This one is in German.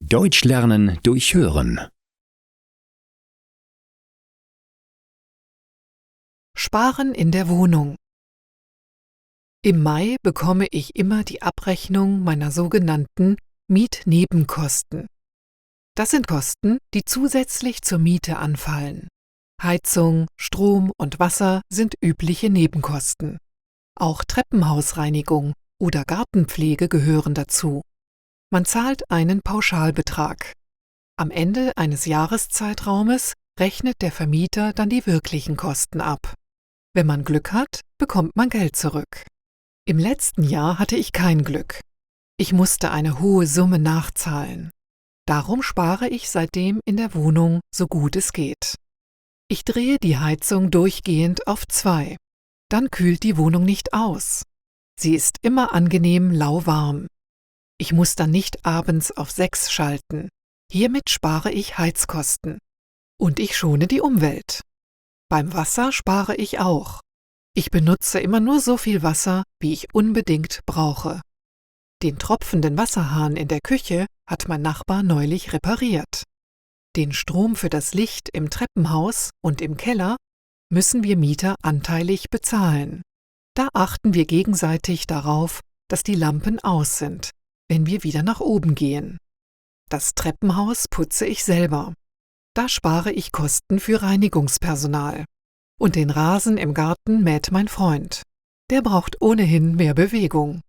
Deutsch lernen durch Hören. Sparen in der Wohnung. Im Mai bekomme ich immer die Abrechnung meiner sogenannten Mietnebenkosten. Das sind Kosten, die zusätzlich zur Miete anfallen. Heizung, Strom und Wasser sind übliche Nebenkosten. Auch Treppenhausreinigung oder Gartenpflege gehören dazu. Man zahlt einen Pauschalbetrag. Am Ende eines Jahreszeitraumes rechnet der Vermieter dann die wirklichen Kosten ab. Wenn man Glück hat, bekommt man Geld zurück. Im letzten Jahr hatte ich kein Glück. Ich musste eine hohe Summe nachzahlen. Darum spare ich seitdem in der Wohnung so gut es geht. Ich drehe die Heizung durchgehend auf 2. Dann kühlt die Wohnung nicht aus. Sie ist immer angenehm lauwarm. Ich muss dann nicht abends auf 6 schalten. Hiermit spare ich Heizkosten. Und ich schone die Umwelt. Beim Wasser spare ich auch. Ich benutze immer nur so viel Wasser, wie ich unbedingt brauche. Den tropfenden Wasserhahn in der Küche hat mein Nachbar neulich repariert. Den Strom für das Licht im Treppenhaus und im Keller müssen wir Mieter anteilig bezahlen. Da achten wir gegenseitig darauf, dass die Lampen aus sind, wenn wir wieder nach oben gehen. Das Treppenhaus putze ich selber. Da spare ich Kosten für Reinigungspersonal. Und den Rasen im Garten mäht mein Freund. Der braucht ohnehin mehr Bewegung.